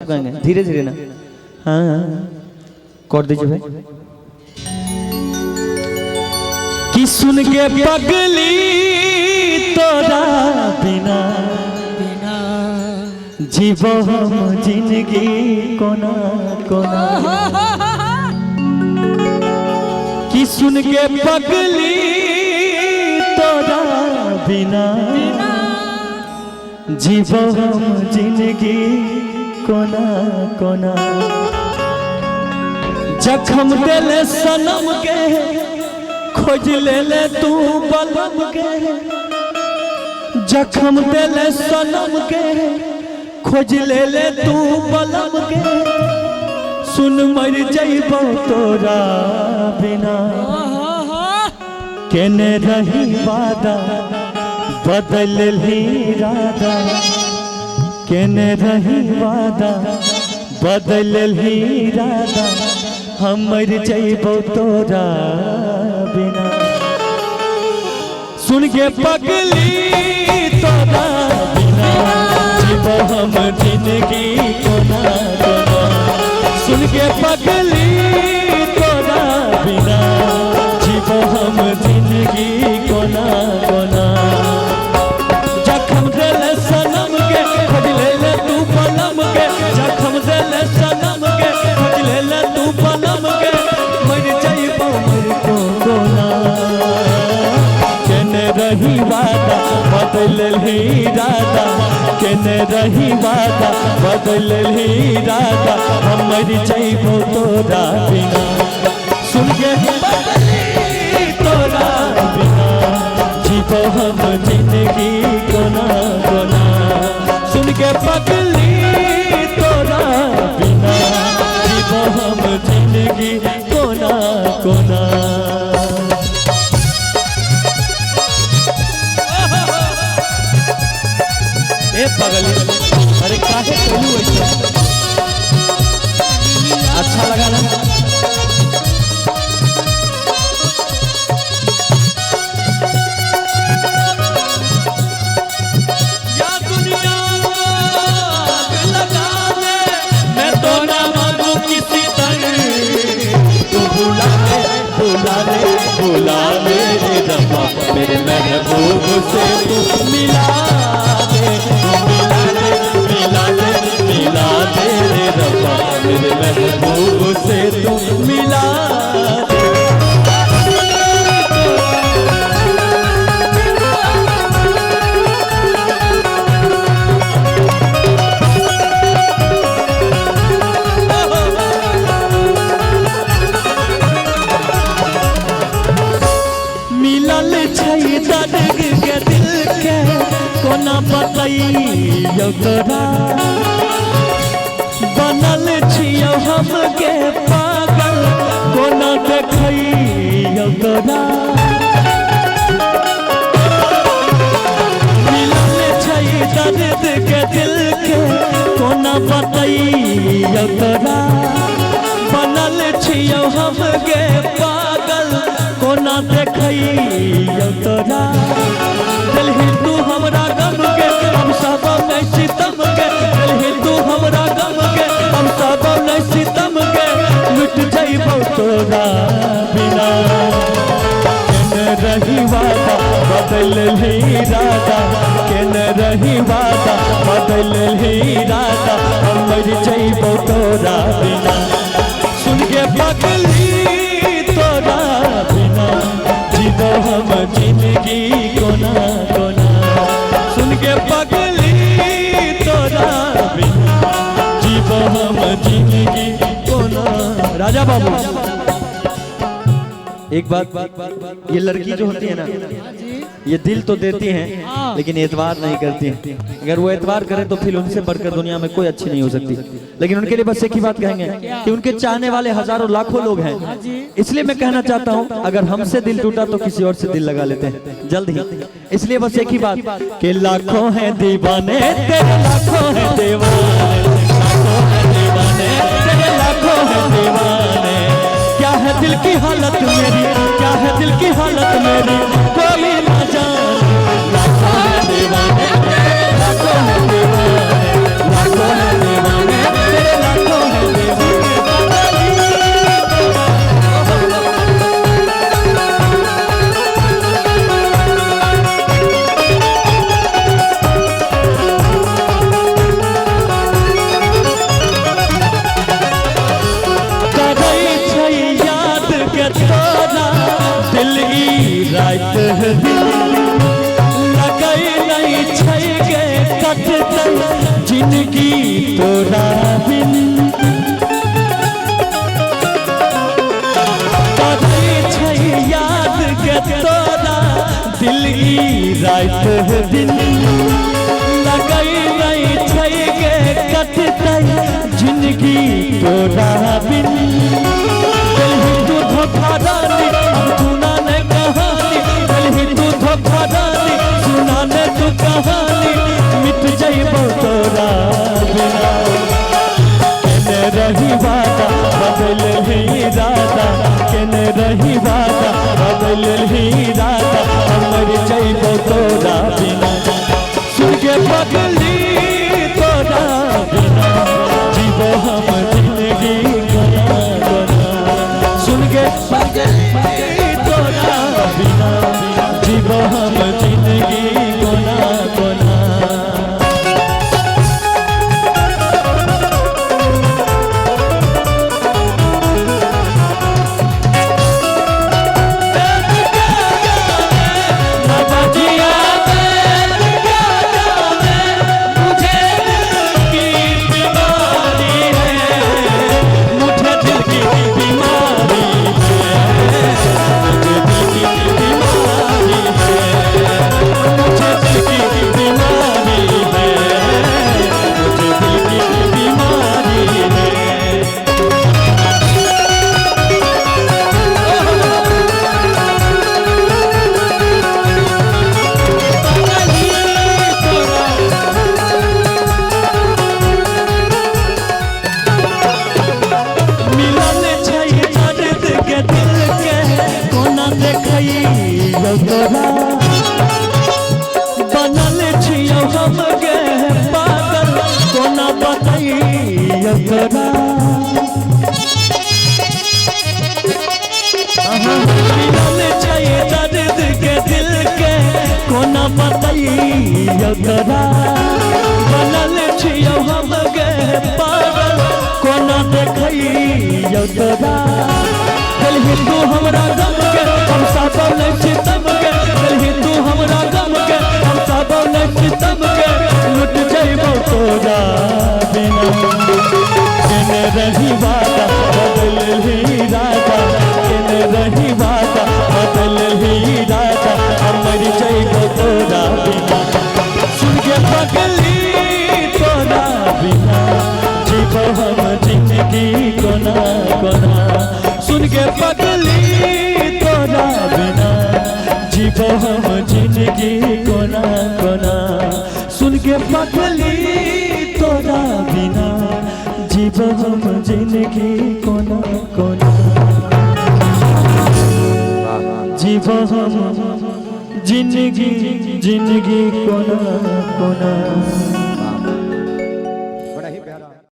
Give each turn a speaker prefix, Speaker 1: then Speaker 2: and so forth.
Speaker 1: गाएंगे धीरे धीरे ना। हाँ कर दीजिए भाई। कि सुन के पगली तोरा बिना जीवो हम जिंदगी कोना कोना। कि सुन के पगली तोरा बिना जीवो हम जिंदगी कोना कोना। जखम दिले सनम के खोज ले ले तू बलम के। जखम दिले सनम के खोज ले ले तू बलम के। सुन मर जइबो तोरा बिना केने रही वादा बदल ही इरादा। केने रही वादा बदल ही इरादा। हम मर जइबो तोरा बिना। सुन के पगली तोरा बिना जीवो हम जिंदगी कोना कोना। सुन के पगली तोरा बिना जीवो हम जिंदगी कोना कोना। जखम दिले सनम के खोज ले ले तू बलम के। जखम दिले सनम के खोज ले ले तू बलम के। मर जइबो मर को कोना केने रही वादा बदल ही इरादा। केने रही वादा बदल ही इरादा। हम मर जइबो तोरा बिना। सुन के पगली तोरा बिना जीवो हम जिंदगी कोना कोना। सुन के पगली तोरा बिना जीवो हम जिंदगी कोना कोना। ए पगली अरे काहे कहलू ऐसा। अच्छा लगा ना। बुला मेरे रब्बा मेरे महबूब से तू मिला दे। मिला दे रे रब्बा मेरे महबूब से तू मिला दे। के दिल के कोना बताइयो तोरा। बनल छियो हम के पागल कोना देखइयो तोरा। मिलल छै दर्द के दिल के कोना बताइयो तोरा। बनल छियो हम के पागल कोना देखइयो तोरा। दिलहि तू हमरा गम के हम सब नहीं सितम के। दिलहि तू हमरा गम के हम सब नहीं सितम के। लुट जइबो तोरा बिना केने रही वादा बदल ही इरादा। केने रही वादा बदल ही इरादा। हम मर जइबो तोरा बिना। सुन के पगली तोरा बिना जीवो हम जिंदगी कोना कोना। सुन के पगली तोरा बिना जीवो हम जिंदगी कोना। राजा बाबू एक बात ये लड़की जो होती है ना ये दिल तो देती हैं लेकिन एतबार नहीं करती हैं। अगर वो एतबार करें तो फिर उनसे बढ़कर दुनिया में कोई अच्छी नहीं हो सकती। लेकिन उनके लिए बस एक ही बात कहेंगे कि उनके चाहने वाले हजारों लाखों लोग हैं। इसलिए मैं कहना चाहता हूं अगर हमसे दिल टूटा तो किसी और से दिल लगा लेते हैं जल्द ही। इसलिए बस एक ही बात कि लाखों हैं दीवाने तेरे लाखों हैं दीवाने। तेरे लाखों हैं दीवाने। क्या है दिल की हालत मेरी क्या है दिल की हालत मेरी कोई ना जाने। लाखों हैं दीवाने लाखों हैं दीवाने लाखों हैं दीवाने। जिंदगी तोरा बिन दिल ही तू धोखा रानी अब सुनाने कहानी दिल ही तू धोखा रानी सुनाने तू कहानी मिट जाइबो तोरा बिना केने रही वादा बदल ही इरादा केने रही वादा बदल ही इरादा मर जाइबो तोरा बिना सुन के पगली तोरा बिना जीवो हम जिंदगी गोना गोना सुन के पगली तोरा बिना जीवो हम जिंदगी गोना गोना बनल छियौ हम गे पागल कोना बताइयो तोरा मिलल छै दर्द के दिल के कोना बताइयो तोरा बनल छियौ हम गे पागल कोना देखइयो तोरा दिल ही तू हमरा गम के हम साबल सितम के दिल ही तू हमरा गम के हम साबल सितम के लुट जाइबो तोरा बिना केने रही वादा बदल ही इरादा केने रही वादा बदल ही इरादा मर जाइबो तोरा बिना सुन के पगली तोरा बिना जीवो हम जिंदगी कोना कोना सुन के पगली तोरा बिना जीवो हम जिंदगी कोना कोना सुन के पगली तोरा बिना जीवो हम जिंदगी कोना कोना जीवो हम जिंदगी कोना कोना।